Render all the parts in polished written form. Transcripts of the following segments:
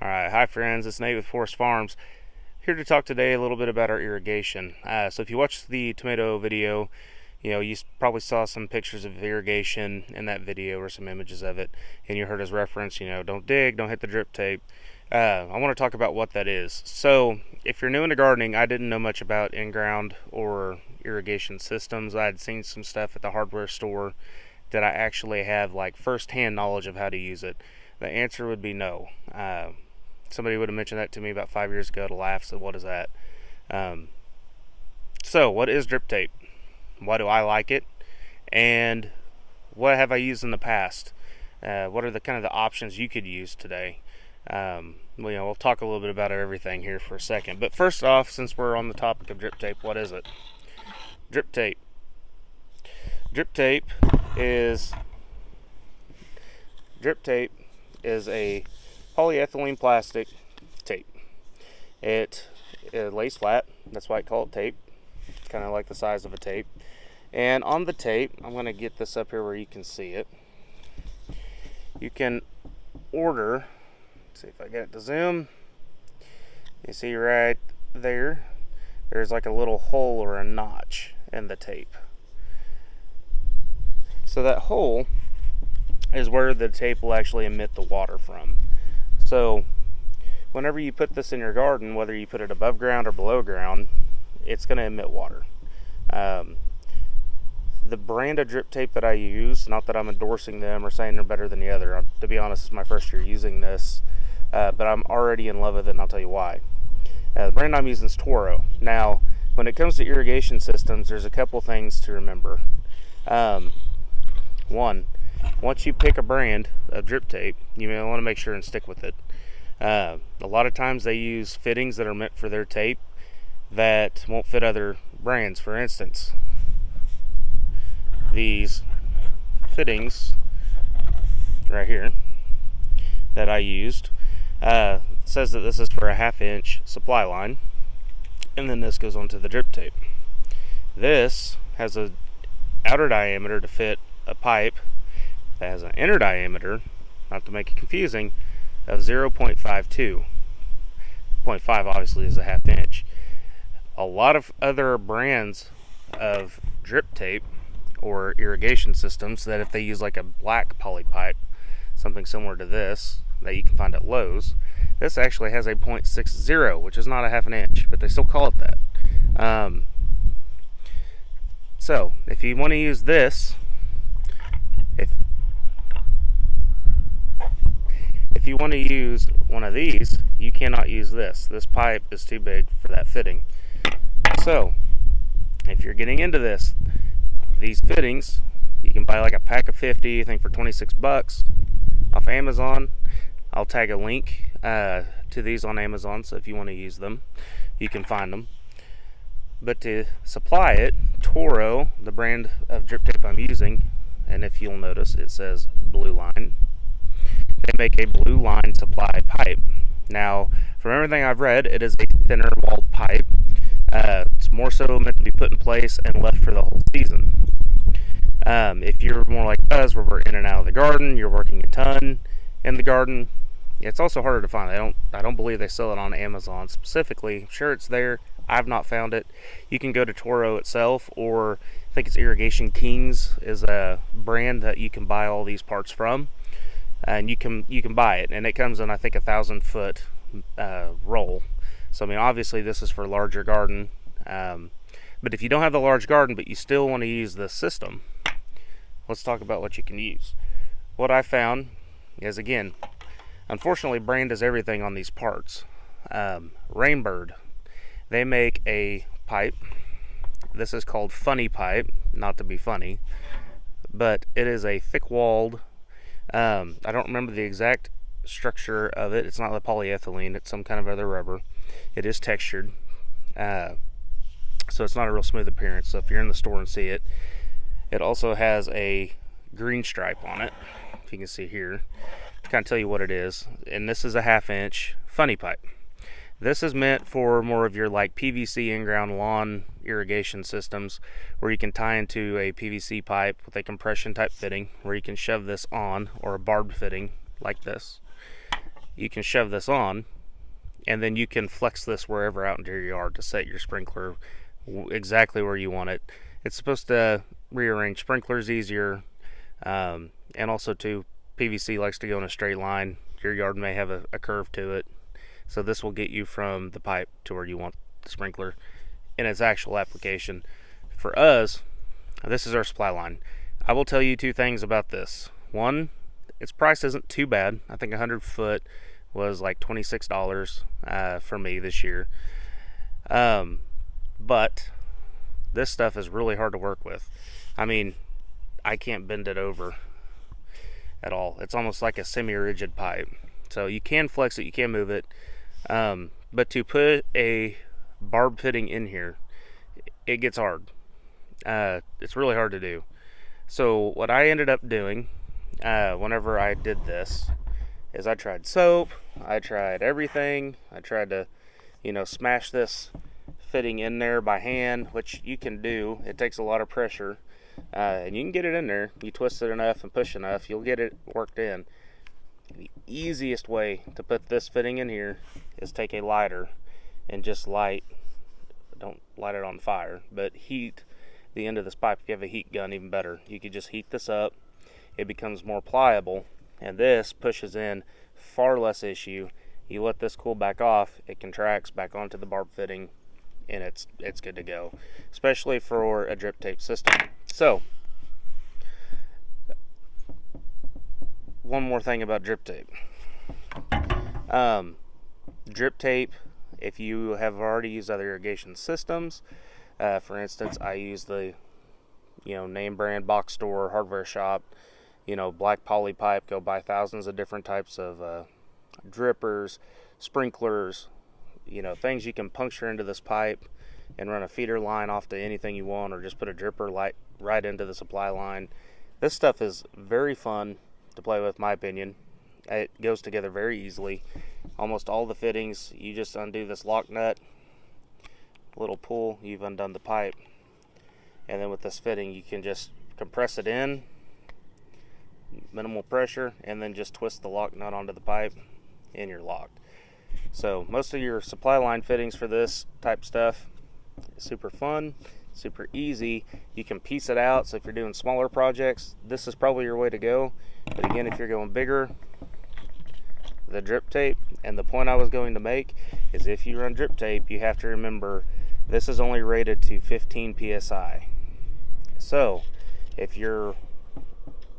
Alright, hi friends, it's Nate with Forest Farms. Here to talk today a little bit about our irrigation. So if you watched the tomato video, you probably saw some pictures of irrigation in that video or some images of it, and you heard us reference, don't dig, don't hit the drip tape. I want to talk about what that is. So if you're new into gardening, I didn't know much about in-ground or irrigation systems. I had seen some stuff at the hardware store that I actually have like first-hand knowledge of how to use it. The answer would be no. Somebody would have mentioned that to me about 5 years ago to laugh, so what is that? So what is drip tape? Why do I like it? And what have I used in the past? What are the kind of the options you could use today? We'll talk a little bit about everything here for a second. But first off, since we're on the topic of drip tape, what is it? Drip tape. Drip tape is a polyethylene plastic tape. It lays flat. That's why I call it tape. It's kind of like the size of a tape. And on the tape, I'm going to get this up here where you can see it. You can order. Let's see if I get it to zoom. You see right there. There's like a little hole or a notch in the tape. So that hole is where the tape will actually emit the water from. So whenever you put this in your garden, whether you put it above ground or below ground, it's going to emit water. The brand of drip tape that I use, not that I'm endorsing them or saying they're better than the other. To be honest, it's my first year using this, but I'm already in love with it, and I'll tell you why. The brand I'm using is Toro. Now, when it comes to irrigation systems, there's a couple things to remember. One, once you pick a brand of drip tape, you may want to make sure and stick with it. A lot of times they use fittings that are meant for their tape that won't fit other brands. For instance, these fittings right here that I used says that this is for a 1/2 inch supply line, and then this goes onto the drip tape. This has an outer diameter to fit a pipe that has an inner diameter, not to make it confusing, of 0.52. 0.5 obviously is a 1/2 inch. A lot of other brands of drip tape or irrigation systems that if they use like a black poly pipe, something similar to this that you can find at Lowe's, this actually has a 0.60, which is not a 1/2 inch, but they still call it that. So if you want to use this, if you want to use one of these, you cannot use this. This pipe is too big for that fitting. So if you're getting into this, these fittings, you can buy like a pack of 50, I think for 26 bucks off Amazon. I'll tag a link to these on Amazon, so if you want to use them, you can find them. But to supply it, Toro, the brand of drip tape I'm using, and if you'll notice, it says Blue Line. They make a blue line supply pipe. Now, from everything I've read, it is a thinner walled pipe. It's more so meant to be put in place and left for the whole season. If you're more like us, where we're in and out of the garden, you're working a ton in the garden, it's also harder to find. I don't believe they sell it on Amazon specifically. I'm sure it's there. I've not found it. You can go to Toro itself, or I think it's Irrigation Kings is a brand that you can buy all these parts from, and you can buy it, and it comes in I think 1,000-foot roll. So I mean, obviously this is for a larger garden, but if you don't have the large garden but you still want to use this system, let's talk about what you can use. What I found is, again, unfortunately brand is everything on these parts. Rainbird, they make a pipe. This is called funny pipe, not to be funny, but it is a thick-walled, I don't remember the exact structure of it. It's not the polyethylene, it's some kind of other rubber. It is textured, so it's not a real smooth appearance. So if you're in the store and see it, it also has a green stripe on it, if you can see here, to kind of tell you what it is. And this is a 1/2 inch funny pipe. This is meant for more of your like PVC in-ground lawn irrigation systems, where you can tie into a PVC pipe with a compression type fitting where you can shove this on, or a barb fitting like this. you can shove this on, and then you can flex this wherever out into your yard to set your sprinkler exactly where you want it. It's supposed to rearrange sprinklers easier, and also too, PVC likes to go in a straight line. Your yard may have a curve to it, so this will get you from the pipe to where you want the sprinkler in its actual application. For us, this is our supply line. I will tell you two things about this. One, its price isn't too bad. I think 100 foot was like $26 for me this year. But this stuff is really hard to work with. I mean, I can't bend it over at all. It's almost like a semi-rigid pipe. So you can flex it, you can move it. But to put a barb fitting in here, it gets hard. It's really hard to do. So what I ended up doing whenever I did this is I tried soap, I tried everything. I tried to, smash this fitting in there by hand, which you can do. It takes a lot of pressure, and you can get it in there. You twist it enough and push enough, you'll get it worked in. The easiest way to put this fitting in here is take a lighter and just don't light it on fire, but heat the end of this pipe. If you have a heat gun, even better. You could just heat this up, it becomes more pliable, and this pushes in far less issue. You let this cool back off, it contracts back onto the barb fitting, and it's good to go, especially for a drip tape system. So one more thing about drip tape. Drip tape, if you have already used other irrigation systems, for instance, I use the name brand box store hardware shop, black poly pipe. Go buy thousands of different types of drippers, sprinklers, things you can puncture into this pipe and run a feeder line off to anything you want, or just put a dripper light right into the supply line. This stuff is very fun to play with, my opinion. It goes together very easily. Almost all the fittings, you just undo this lock nut, little pull, you've undone the pipe, and then with this fitting you can just compress it in, minimal pressure, and then just twist the lock nut onto the pipe and you're locked. So most of your supply line fittings for this type stuff is super fun, super easy. You can piece it out, so if you're doing smaller projects, this is probably your way to go. But again, if you're going bigger, the drip tape. And the point I was going to make is, if you run drip tape, you have to remember this is only rated to 15 psi. So if your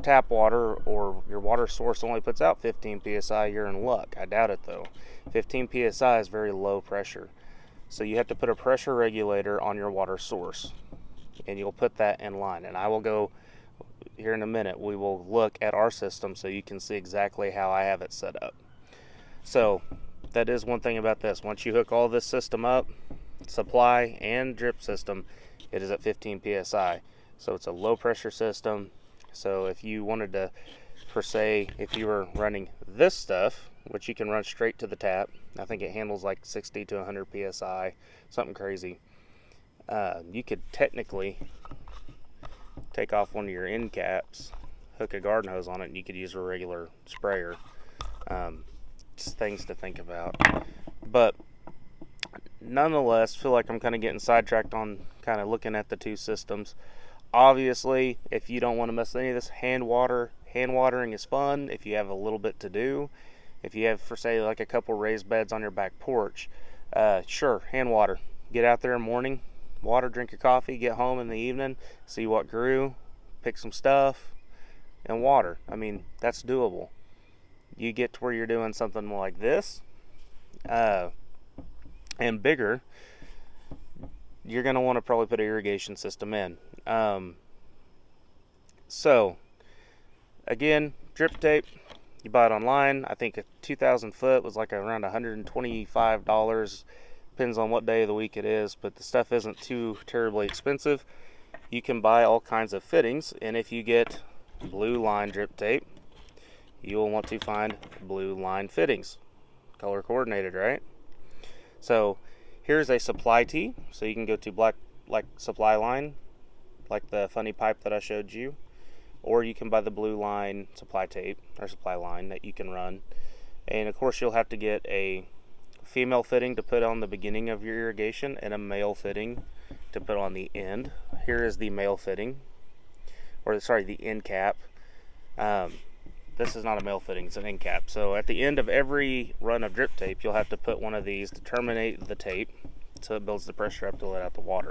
tap water or your water source only puts out 15 psi, you're in luck. I doubt it though. 15 psi is very low pressure, so you have to put a pressure regulator on your water source, and you'll put that in line. And I will go here in a minute. We will look at our system so you can see exactly how I have it set up. So that is one thing about this. Once you hook all this system up, supply and drip system, it is at 15 psi. So it's a low pressure system. So if you wanted to, per se, if you were running this stuff, which you can run straight to the tap, I think it handles like 60 to 100 psi, something crazy. You could technically take off one of your end caps, hook a garden hose on it, and you could use a regular sprayer. Just things to think about. But nonetheless, feel like I'm kind of getting sidetracked on kind of looking at the two systems. Obviously, if you don't want to mess with any of this, hand watering is fun if you have a little bit to do. If you have, for say, like a couple raised beds on your back porch, sure, hand water. Get out there in the morning, water, drink your coffee, get home in the evening, see what grew, pick some stuff, and water. I mean, that's doable. You get to where you're doing something like this, and bigger, you're going to want to probably put an irrigation system in. So again, drip tape, you buy it online. I think a 2,000 foot was like around $125. Depends on what day of the week it is, but the stuff isn't too terribly expensive. You can buy all kinds of fittings, and if you get blue line drip tape, you will want to find blue line fittings, color coordinated, right? So here's a supply tee, so you can go to black like supply line, like the funny pipe that I showed you, or you can buy the blue line supply tape or supply line that you can run, And of course you'll have to get a female fitting to put on the beginning of your irrigation and a male fitting to put on the end. Here is the male fitting, or sorry, the end cap. This is not a male fitting, it's an end cap. So at the end of every run of drip tape, you'll have to put one of these to terminate the tape so it builds the pressure up to let out the water.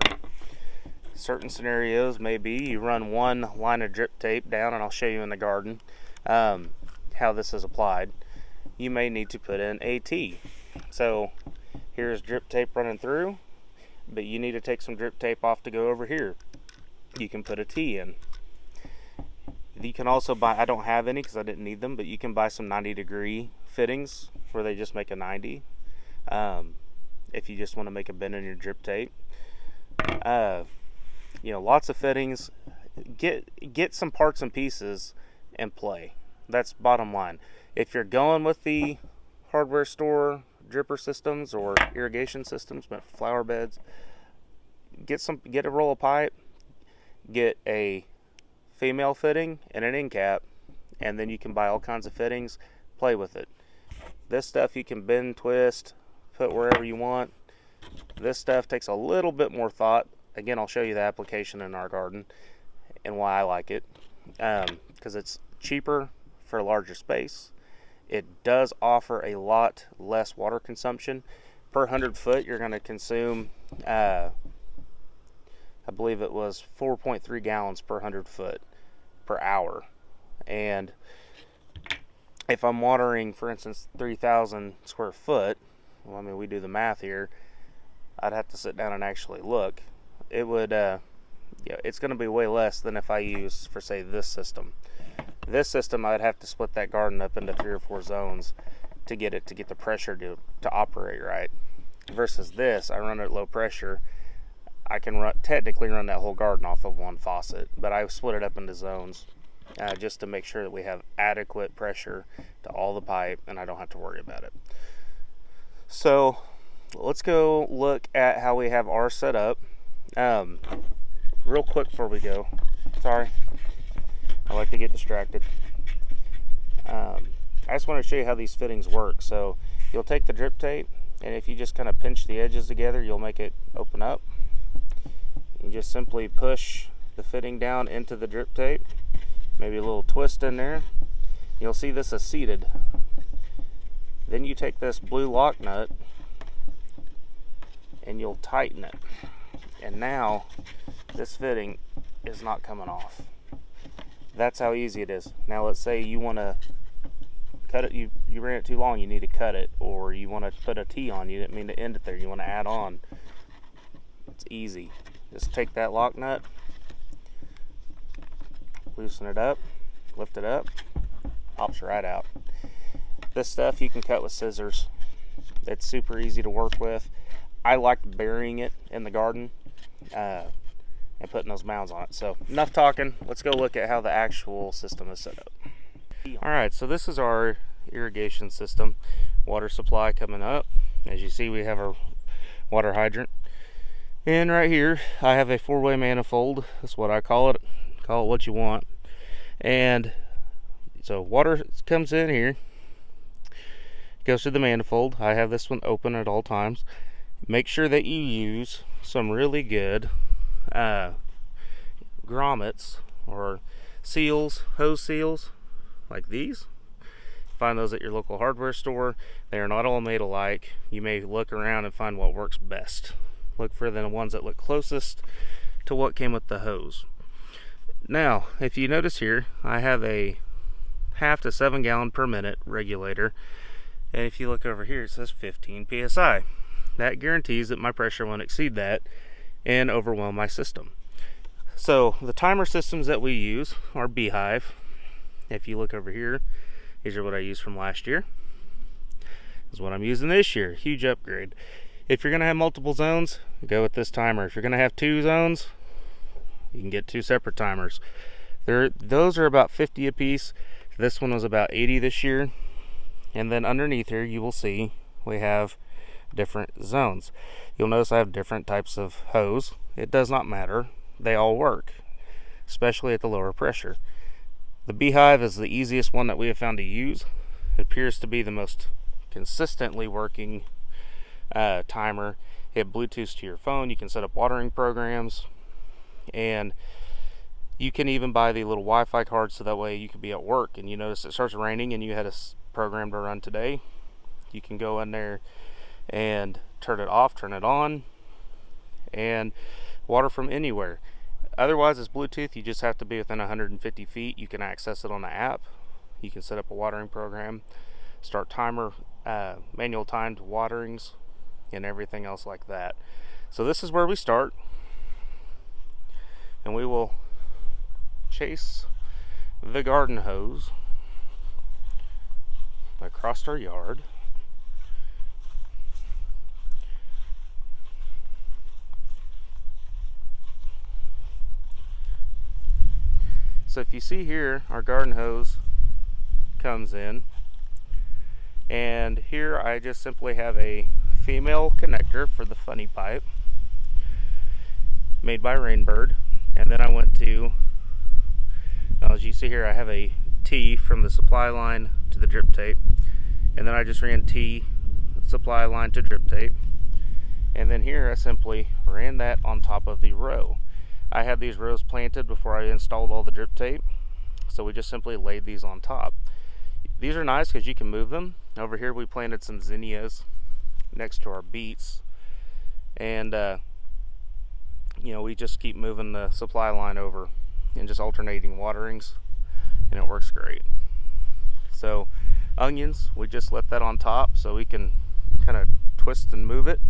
Certain scenarios may be you run one line of drip tape down, and I'll show you in the garden how this is applied. You may need to put in a T. So here's drip tape running through, but you need to take some drip tape off to go over here. You can put a T in. You can also buy, I don't have any because I didn't need them, but you can buy some 90-degree fittings where they just make a 90 if you just want to make a bend in your drip tape. You know, lots of fittings. Get some parts and pieces and play. That's bottom line. If you're going with the hardware store dripper systems or irrigation systems, but flower beds, get a roll of pipe, get a female fitting and an end cap, and then you can buy all kinds of fittings, play with it. This stuff you can bend, twist, put wherever you want. This stuff takes a little bit more thought. Again, I'll show you the application in our garden and why I like it, because it's cheaper for a larger space. It does offer a lot less water consumption. Per 100 foot, you're going to consume, I believe it was 4.3 gallons per 100 foot per hour. And if I'm watering, for instance, 3,000 square foot, well, I mean, we do the math here, I'd have to sit down and actually look. It would, it's going to be way less than if I use, for say, this system. This system, I'd have to split that garden up into 3 or 4 zones to get the pressure to operate right. Versus this, I run it at low pressure. I can technically run that whole garden off of one faucet, but I split it up into zones just to make sure that we have adequate pressure to all the pipe and I don't have to worry about it. So let's go look at how we have ours set up. Real quick before we go, sorry, I like to get distracted. I just want to show you how these fittings work. So you'll take the drip tape, and if you just kind of pinch the edges together, you'll make it open up. You just simply push the fitting down into the drip tape, maybe a little twist in there. You'll see this is seated. Then you take this blue lock nut and you'll tighten it. And now this fitting is not coming off. That's how easy it is. Now let's say you want to cut it, you ran it too long, you need to cut it, or you want to put a T on, you didn't mean to end it there, you want to add on. It's easy. Just take that lock nut, loosen it up, lift it up, pops right out. This stuff you can cut with scissors. It's super easy to work with. I like burying it in the garden and putting those mounds on it. So enough talking, let's go look at how the actual system is set up. Alright, so this is our irrigation system. Water supply coming up. As you see, we have our water hydrant. And right here, I have a 4-way manifold. That's what I call it. Call it what you want. And so water comes in here, goes to the manifold. I have this one open at all times. Make sure that you use some really good grommets or seals, hose seals, like these. Find those at your local hardware store. They are not all made alike. You may look around and find what works best. Look for the ones that look closest to what came with the hose. Now, if you notice here, I have a 1/2 to 7 gallon per minute regulator. And if you look over here, it says 15 psi. That guarantees that my pressure won't exceed that and overwhelm my system. So the timer systems that we use are Beehive. If you look over here, these are what I used from last year. This is what I'm using this year. Huge upgrade. If you're going to have multiple zones, go with this timer. If you're going to have 2 zones, you can get 2 separate timers. Those are about 50 a piece. This one was about 80 this year. And then underneath here, you will see we have different zones. You'll notice I have different types of hose. It does not matter. They all work, especially at the lower pressure. The Beehive is the easiest one that we have found to use. It appears to be the most consistently working timer. It Bluetooths to your phone. You can set up watering programs, and you can even buy the little Wi-Fi cards so that way you can be at work and you notice it starts raining and you had a program to run today. You can go in there and turn it off, turn it on, and water from anywhere. Otherwise, it's Bluetooth. You just have to be within 150 feet. You can access it on the app. You can set up a watering program, start timer, manual timed waterings, and everything else like that. So this is where we start, and we will chase the garden hose across our yard. So if you see here, our garden hose comes in, and here I just simply have a female connector for the funny pipe made by Rainbird, and then I went to, as you see here, I have a T from the supply line to the drip tape, and then I just ran T supply line to drip tape, and then here I simply ran that on top of the row. I had these rows planted before I installed all the drip tape, so we just simply laid these on top. These are nice because you can move them. Over here we planted some zinnias next to our beets, and we just keep moving the supply line over and just alternating waterings, and it works great. So onions, we just let that on top so we can kind of twist and move it.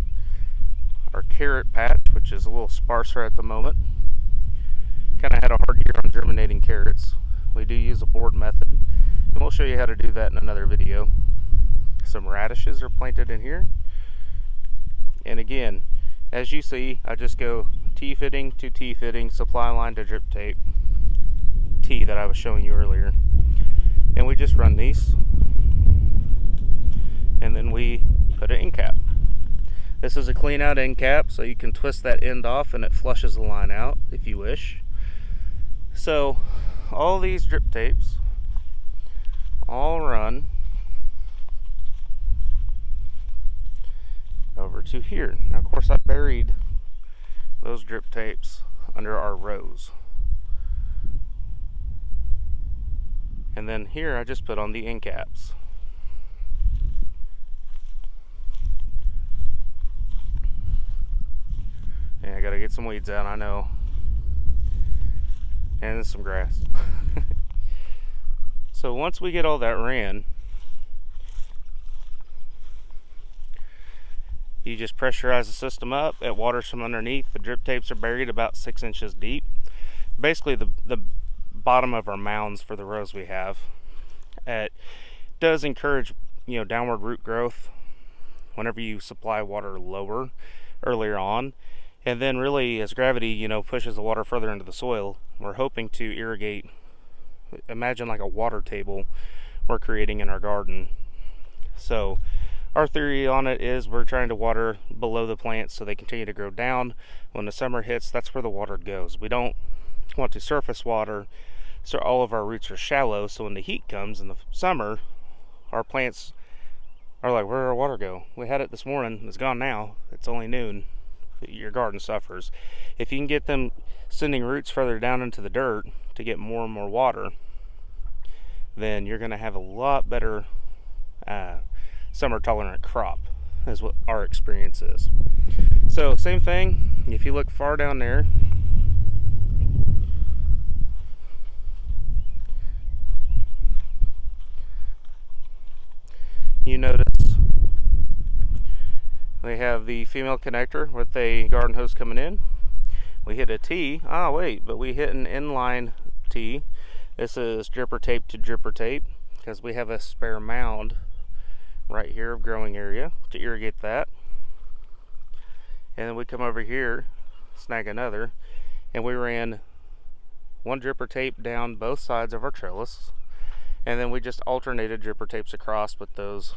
Our carrot patch, which is a little sparser at the moment, kind of had a hard year on germinating carrots. We do use a board method, and we'll show you how to do that in another video. Some radishes are planted in here, and again, as you see, I just go T fitting to T fitting, supply line to drip tape, T that I was showing you earlier, and we just run these, and then we put an end cap. This is a clean out end cap, so you can twist that end off and it flushes the line out if you wish. So all these drip tapes all run over to here. Now of course I buried those drip tapes under our rows, and then here I just put on the end caps. Yeah, I gotta get some weeds out, I know, and some grass. So once we get all that ran, you just pressurize the system up. It waters from underneath. The drip tapes are buried about 6 inches deep. Basically the bottom of our mounds for the rows we have. It does encourage downward root growth whenever you supply water earlier on. And then really as gravity pushes the water further into the soil, we're hoping to irrigate, imagine like a water table we're creating in our garden. So our theory on it is we're trying to water below the plants so they continue to grow down. When the summer hits, that's where the water goes. We don't want to surface water, so all of our roots are shallow, so when the heat comes in the summer, our plants are like, where did our water go? We had it this morning, it's gone now, it's only noon. Your garden suffers. If you can get them sending roots further down into the dirt to get more and more water, then you're going to have a lot better summer tolerant crop, is what our experience is. So same thing, if you look far down there, you notice we have the female connector with a garden hose coming in. We hit a T. But we hit an inline T. This is dripper tape to dripper tape because we have a spare mound right here of growing area to irrigate that. And then we come over here, snag another, and we ran one dripper tape down both sides of our trellis, and then we just alternated dripper tapes across with those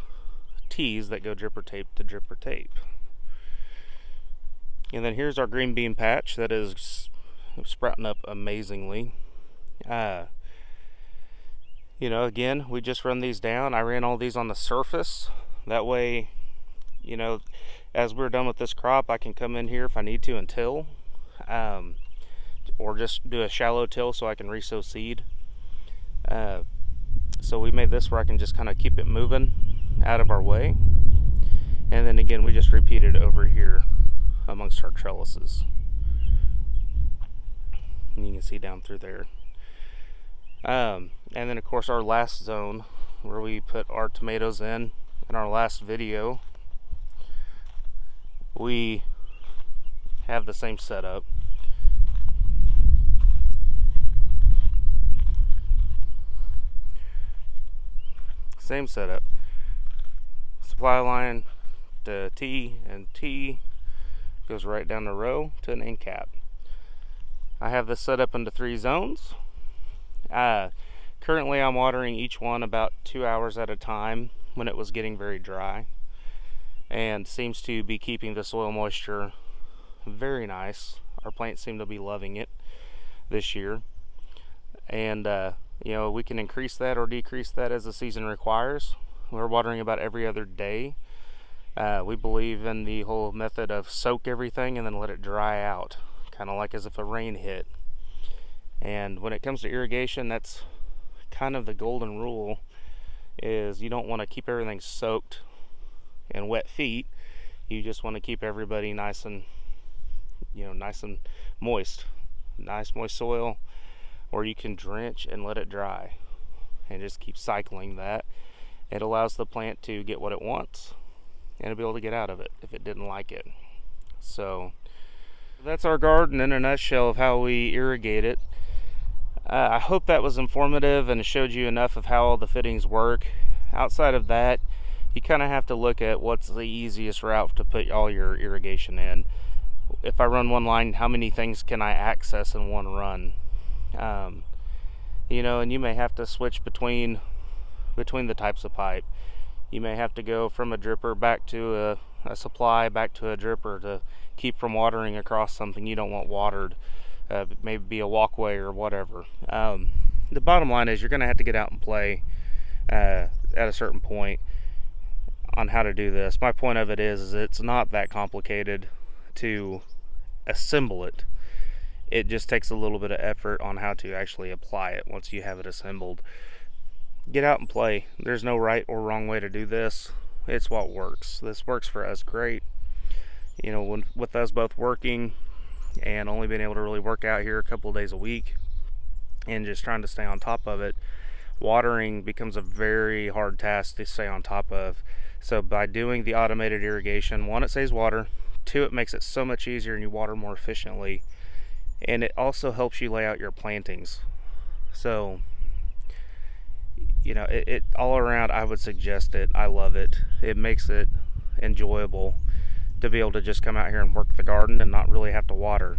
T's that go dripper tape to dripper tape. And then here's our green bean patch that is sprouting up amazingly. You know, again, we just run these down. I ran all these on the surface. That way, you know, as we're done with this crop, I can come in here if I need to and till, or just do a shallow till so I can resow seed. So we made this where I can just kind of keep it moving out of our way. And then again, we just repeat it over here amongst our trellises. And you can see down through there. And then of course our last zone where we put our tomatoes in our last video, we have the same setup. Same setup. Supply line to T, and T goes right down the row to an end cap. I have this set up into 3 zones. Currently I'm watering each one about 2 hours at a time when it was getting very dry, and seems to be keeping the soil moisture very nice. Our plants seem to be loving it this year, and you know, we can increase that or decrease that as the season requires. We're watering about every other day. We believe in the whole method of soak everything and then let it dry out, kind of like as if a rain hit. And when it comes to irrigation, that's kind of the golden rule, is you don't want to keep everything soaked and wet feet. You just want to keep everybody nice and, you know, nice and moist. Nice moist soil, or you can drench and let it dry and just keep cycling that. It allows the plant to get what it wants and to be able to get out of it if it didn't like it. So that's our garden in a nutshell of how we irrigate it. I hope that was informative and showed you enough of how all the fittings work. Outside of that, you kind of have to look at what's the easiest route to put all your irrigation in. If I run one line, how many things can I access in one run? You know, and you may have to switch between the types of pipe. You may have to go from a dripper back to a supply, back to a dripper to keep from watering across something you don't want watered. Maybe a walkway or whatever. The bottom line is you're going to have to get out and play at a certain point on how to do this. My point of it is it's not that complicated to assemble it. It just takes a little bit of effort on how to actually apply it once you have it assembled. Get out and play. There's no right or wrong way to do this. It's what works. This works for us great. You know, with us both working and only being able to really work out here a couple of days a week and just trying to stay on top of it, watering becomes a very hard task to stay on top of. So by doing the automated irrigation, 1, it saves water, 2, it makes it so much easier and you water more efficiently, and it also helps you lay out your plantings. So, you know, it all around, I would suggest it. I love it. It makes it enjoyable to be able to just come out here and work the garden and not really have to water.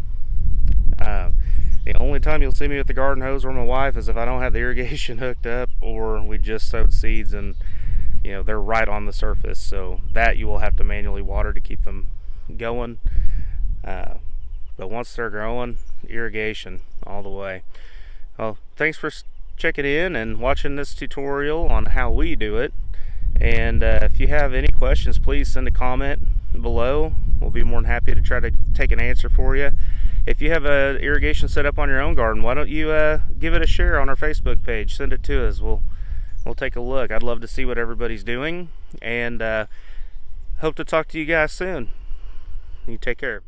The only time you'll see me with the garden hose or my wife is if I don't have the irrigation hooked up, or we just sowed seeds and, you know, they're right on the surface. So that you will have to manually water to keep them going. But once they're growing, irrigation all the way. Well, thanks for checking in and watching this tutorial on how we do it. And if you have any questions, please send a comment below. We'll be more than happy to try to take an answer for you. If you have an irrigation set up on your own garden, why don't you give it a share on our Facebook page? Send it to us. We'll take a look. I'd love to see what everybody's doing, and hope to talk to you guys soon. You take care.